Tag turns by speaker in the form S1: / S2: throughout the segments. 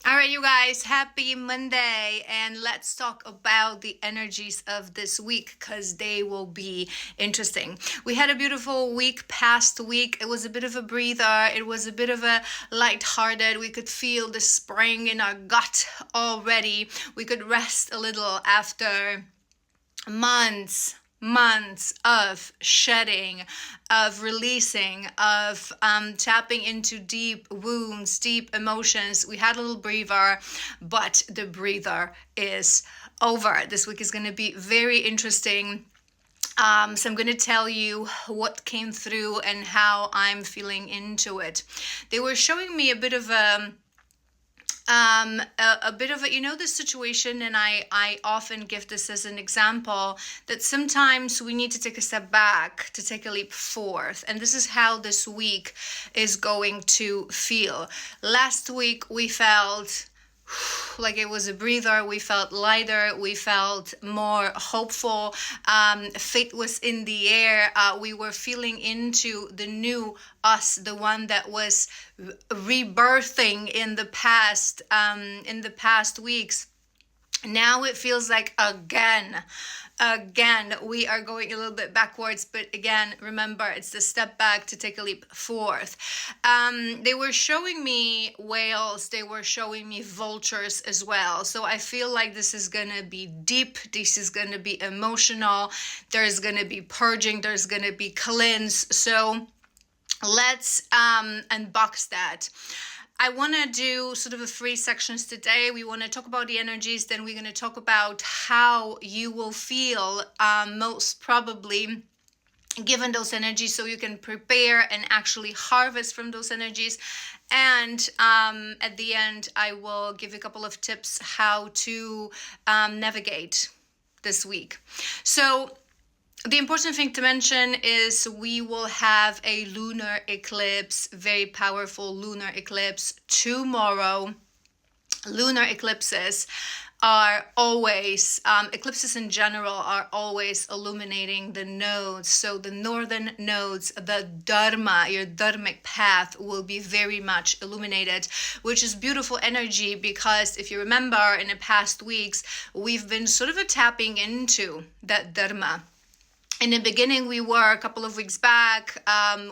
S1: All right, you guys, happy Monday, and let's talk about the energies of this week because they will be interesting. We had a beautiful week past week. It was a bit of a breather, it was a bit of a lighthearted. We could feel the spring in our gut already. We could rest a little after months of shedding, of releasing, of tapping into deep wounds, deep emotions. We had a little breather, but the breather is over. This week is going to be very interesting. So I'm going to tell you what came through and how I'm feeling into it. They were showing me a bit of a bit of a, this situation, and I often give this as an example, that sometimes we need to take a step back to take a leap forward. And this is how this week is going to feel. Last week we felt like it was a breather. We felt lighter. We felt more hopeful. Faith was in the air. We were feeling into the new us, the one that was rebirthing in the past weeks. Now it feels like again we are going a little bit backwards, but again, remember, it's the step back to take a leap forward. They were showing me whales, they were showing me vultures as well. So I feel like this is gonna be deep, this is gonna be emotional, there's gonna be purging, there's gonna be cleanse. So let's unbox that. I want to do sort of 3 sections today. We want to talk about the energies, then we're going to talk about how you will feel most probably given those energies, so you can prepare and actually harvest from those energies. And at the end, I will give you a couple of tips how to navigate this week. So the important thing to mention is we will have a lunar eclipse, very powerful lunar eclipse tomorrow. Lunar eclipses are always, eclipses in general are always illuminating the nodes. So the northern nodes, the dharma, your dharmic path will be very much illuminated, which is beautiful energy, because if you remember in the past weeks, we've been sort of tapping into that dharma. In the beginning, we were a couple of weeks back,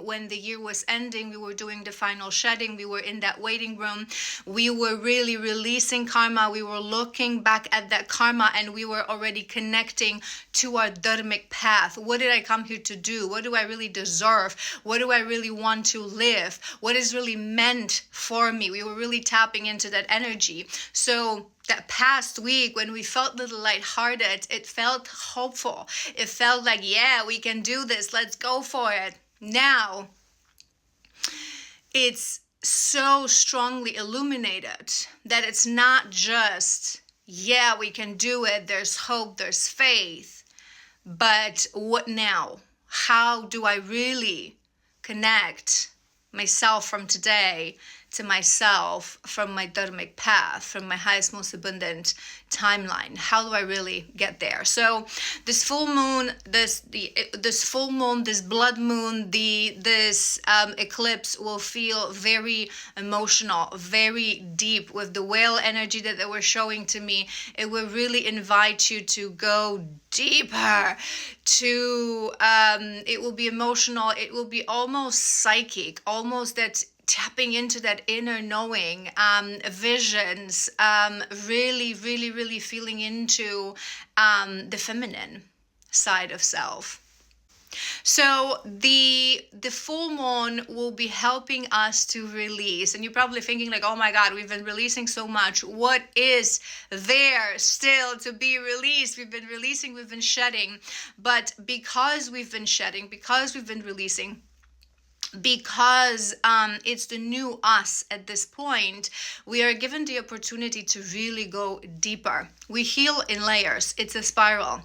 S1: when the year was ending, we were doing the final shedding. We were in that waiting room. We were really releasing karma. We were looking back at that karma, and we were already connecting to our dharmic path. What did I come here to do? What do I really deserve? What do I really want to live? What is really meant for me? We were really tapping into that energy. So that past week, when we felt a little lighthearted, it felt hopeful. It felt like, yeah, we can do this. Let's go for it. Now, it's so strongly illuminated that it's not just, yeah, we can do it. There's hope, there's faith. But what now? How do I really connect myself from today to myself from my dharmic path, from my highest, most abundant timeline? How do I really get there? So this full moon, this blood moon, this eclipse will feel very emotional, very deep. With the whale energy that they were showing to me, it will really invite you to go deeper, it will be emotional, it will be almost psychic, almost that tapping into that inner knowing, visions, really feeling into the feminine side of self. So the full moon will be helping us to release. And you're probably thinking like, oh my God, we've been releasing so much. What is there still to be released? We've been releasing, we've been shedding. But because we've been shedding, because we've been releasing, because it's the new us at this point, we are given the opportunity to really go deeper. We heal in layers. It's a spiral.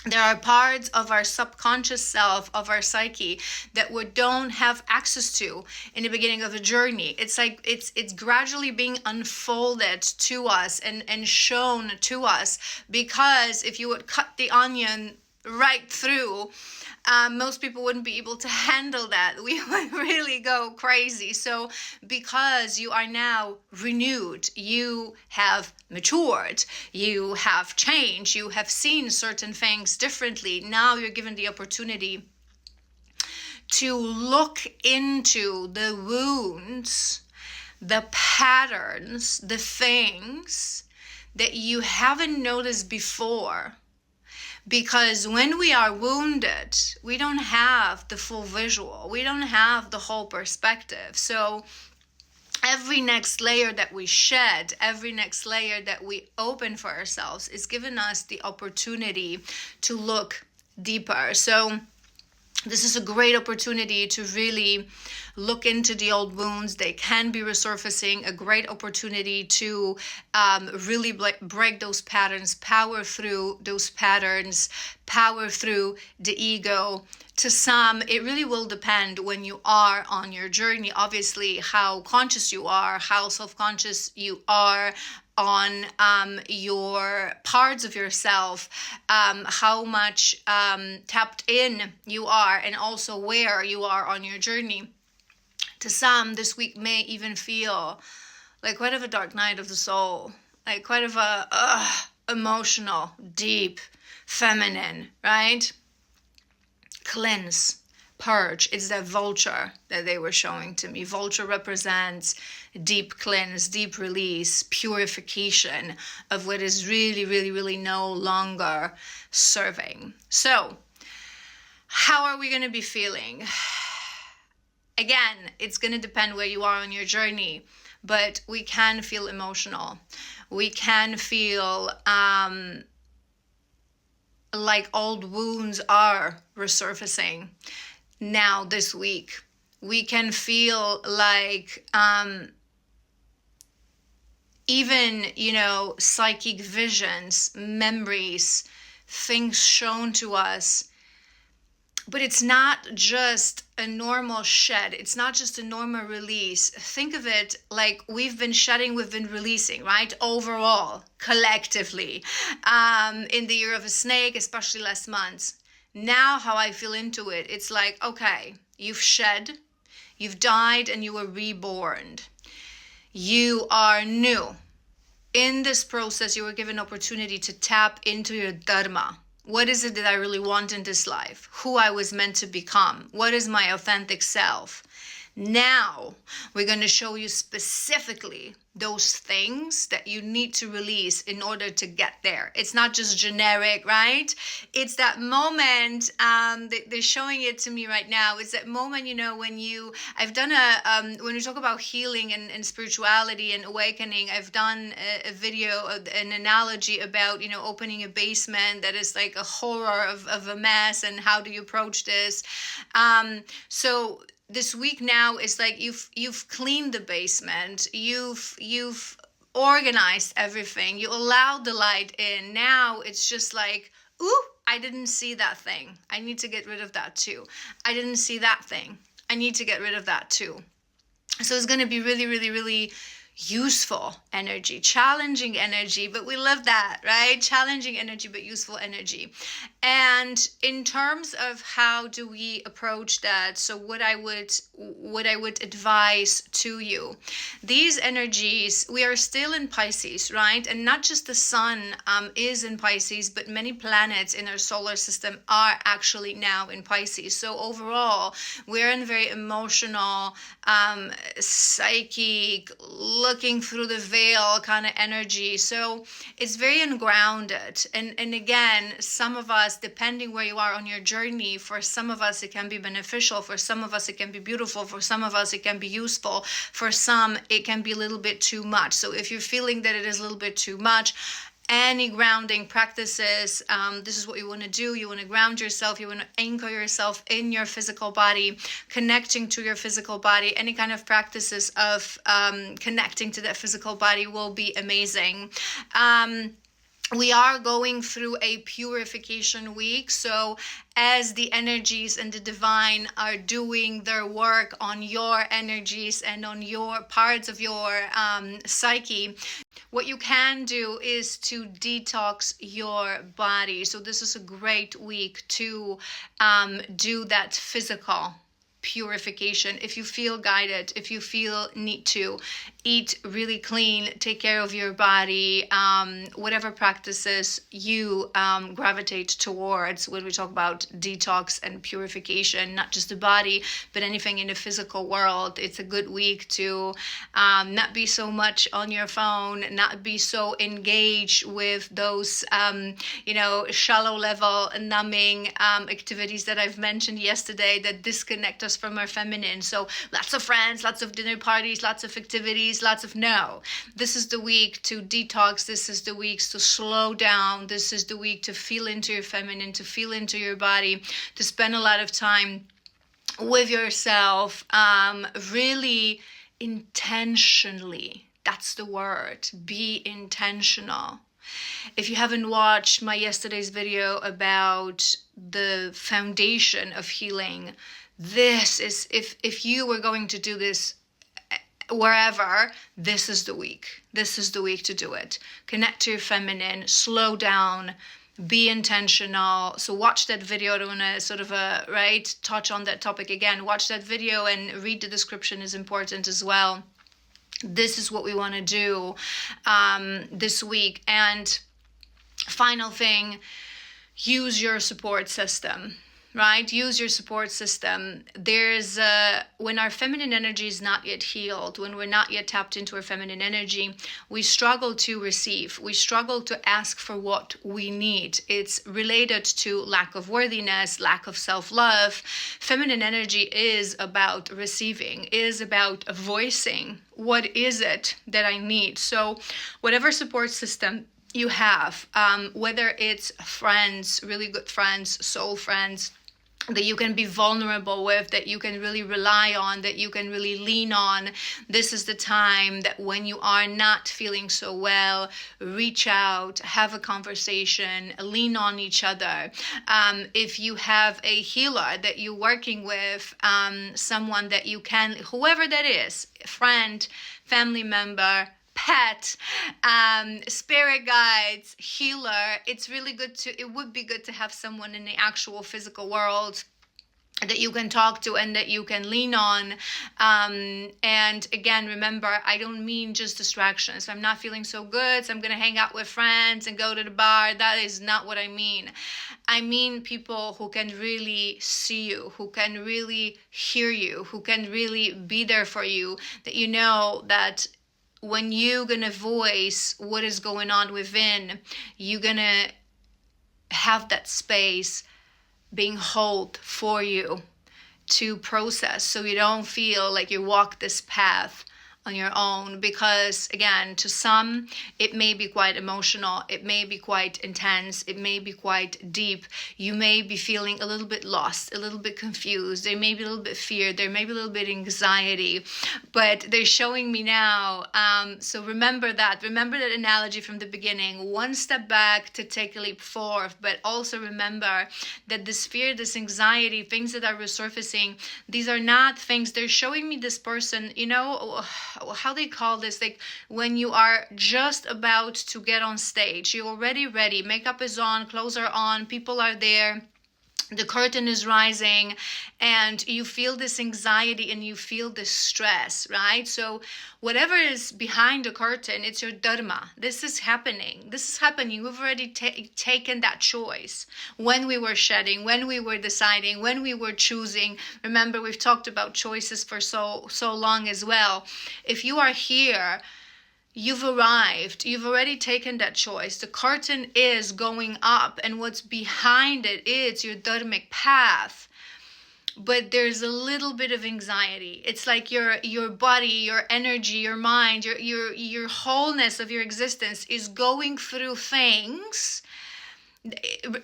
S1: There are parts of our subconscious self, of our psyche, that we don't have access to in the beginning of a journey. It's like it's gradually being unfolded to us and shown to us, because if you would cut the onion right through, most people wouldn't be able to handle that. We would really go crazy. So because you are now renewed, you have matured, you have changed, you have seen certain things differently. Now you're given the opportunity to look into the wounds, the patterns, the things that you haven't noticed before. Because when we are wounded, we don't have the full visual. We don't have the whole perspective. So every next layer that we shed, every next layer that we open for ourselves is giving us the opportunity to look deeper. So this is a great opportunity to really look into the old wounds. They can be resurfacing, a great opportunity to really break those patterns, power through those patterns, power through the ego. To some, it really will depend when you are on your journey, obviously, how conscious you are, how self-conscious you are on your parts of yourself, how much tapped in you are, and also where you are on your journey. To some, this week may even feel like quite of a dark night of the soul, like quite of a emotional, deep, feminine, right? Cleanse, purge. It's that vulture that they were showing to me. Vulture represents deep cleanse, deep release, purification of what is really, really, really no longer serving. So how are we going to be feeling? Again, it's going to depend where you are on your journey, but we can feel emotional. We can feel like old wounds are resurfacing now this week. We can feel like even, psychic visions, memories, things shown to us. But it's not just a normal shed. It's not just a normal release. Think of it like we've been shedding, we've been releasing, right? Overall, collectively, in the year of a snake, especially last month. Now how I feel into it, it's like, okay, you've shed, you've died, and you were reborn. You are new. In this process, you were given opportunity to tap into your dharma. What is it that I really want in this life? Who I was meant to become? What is my authentic self? Now, we're going to show you specifically those things that you need to release in order to get there. It's not just generic, right? It's that moment, they're showing it to me right now. It's that moment, I've done when we talk about healing and spirituality and awakening, I've done a video, an analogy about, opening a basement that is like a horror of a mess, and how do you approach this? So this week now is like you've cleaned the basement, you've organized everything, you allowed the light in. Now it's just like, ooh, I didn't see that thing, I need to get rid of that too. I didn't see that thing, I need to get rid of that too. So it's going to be really, really, really useful energy, challenging energy, but we love that, right? Challenging energy, but useful energy. And in terms of how do we approach that, so what I would advise to you, these energies, we are still in Pisces, right? And not just the sun is in Pisces, but many planets in our solar system are actually now in Pisces. So overall, we're in very emotional, psychic, looking through the veil kind of energy. So it's very ungrounded. And again, some of us, depending where you are on your journey, for some of us it can be beneficial, for some of us it can be beautiful, for some of us it can be useful, for some it can be a little bit too much. So if you're feeling that it is a little bit too much, any grounding practices, this is what you want to do. You want to ground yourself, you want to anchor yourself in your physical body, connecting to your physical body. Any kind of practices of connecting to that physical body will be amazing. We are going through a purification week. So as the energies and the divine are doing their work on your energies and on your parts of your psyche, What you can do is to detox your body. So this is a great week to do that physical purification. If you feel guided, if you feel need to eat really clean, take care of your body, whatever practices you gravitate towards when we talk about detox and purification, not just the body, but anything in the physical world. It's a good week to not be so much on your phone, not be so engaged with those, shallow level numbing activities that I've mentioned yesterday that disconnect us from our feminine. So lots of friends, lots of dinner parties, lots of activities, lots of no. This is the week to detox. This is the week to slow down. This is the week to feel into your feminine, to feel into your body, to spend a lot of time with yourself, really intentionally. That's the word. Be intentional. If you haven't watched my yesterday's video about the foundation of healing, this is, if you were going to do this wherever, this is the week. This is the week to do it. Connect to your feminine, slow down, be intentional. So watch that video. I don't want to sort of touch on that topic again. Watch that video and read the description is important as well. This is what we want to do this week. And final thing, use your support system. Right? Use your support system. There's when our feminine energy is not yet healed, when we're not yet tapped into our feminine energy, we struggle to receive. We struggle to ask for what we need. It's related to lack of worthiness, lack of self-love. Feminine energy is about receiving, is about voicing. What is it that I need? So whatever support system you have, whether it's friends, really good friends, soul friends, that you can be vulnerable with, that you can really rely on, that you can really lean on. This is the time that when you are not feeling so well, reach out, have a conversation, lean on each other. If you have a healer that you're working with, someone that you can, whoever that is, friend, family member, pet, spirit guides, healer, it would be good to have someone in the actual physical world that you can talk to and that you can lean on. And again, remember, I don't mean just distractions. I'm not feeling so good, so I'm going to hang out with friends and go to the bar. That is not what I mean. I mean people who can really see you, who can really hear you, who can really be there for you, that you know that when you're going to voice what is going on within, you're going to have that space being held for you to process, so you don't feel like you walk this path on your own. Because again, to some, it may be quite emotional, it may be quite intense, it may be quite deep. You may be feeling a little bit lost, a little bit confused, there may be a little bit fear, there may be a little bit anxiety, but they're showing me now. So remember that analogy from the beginning, one step back to take a leap forward, but also remember that this fear, this anxiety, things that are resurfacing, these are not things. They're showing me this person, how they call this, like when you are just about to get on stage, you're already ready, makeup is on, clothes are on, people are there, the curtain is rising, and you feel this anxiety and you feel this stress, right? So whatever is behind the curtain, it's your dharma. This is happening. We've already taken that choice. When we were shedding, when we were deciding, when we were choosing. Remember, we've talked about choices for so long as well. If you are here, you've arrived. You've already taken that choice. The curtain is going up, and what's behind it is your dharmic path. But there's a little bit of anxiety. It's like your body, your energy, your mind, your wholeness of your existence is going through things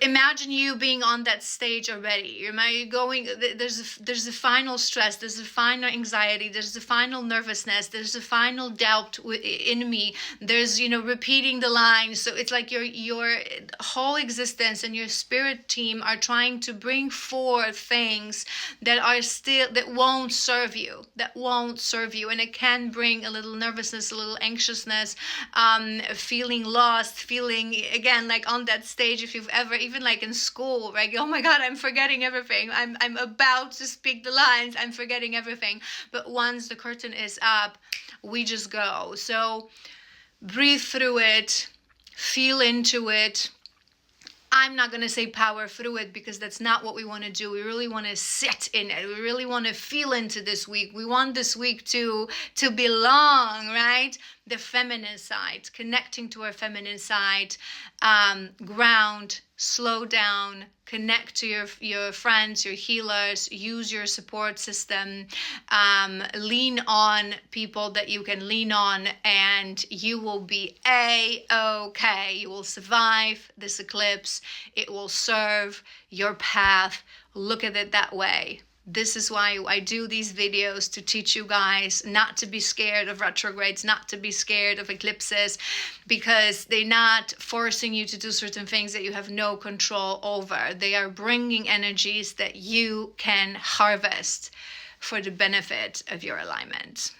S1: imagine you being on that stage already. You're going, there's a final stress, there's a final anxiety, there's a final nervousness, there's a final doubt in me, there's, you know, repeating the lines. So it's like your whole existence and your spirit team are trying to bring forth things that are still, that won't serve you, and it can bring a little nervousness, a little anxiousness, feeling lost, feeling, again, like on that stage, if you've ever, even like in school, right? Oh my God, I'm forgetting everything. I'm about to speak the lines, I'm forgetting everything. But once the curtain is up, we just go. So breathe through it, feel into it. I'm not going to say power through it, because that's not what we want to do. We really want to sit in it. We really want to feel into this week. We want this week to belong, right? The feminine side, connecting to our feminine side, ground, slow down, connect to your friends, your healers, use your support system, lean on people that you can lean on, and you will be A-okay. You will survive this eclipse. It will serve your path. Look at it that way. This is why I do these videos, to teach you guys not to be scared of retrogrades, not to be scared of eclipses, because they're not forcing you to do certain things that you have no control over. They are bringing energies that you can harvest for the benefit of your alignment.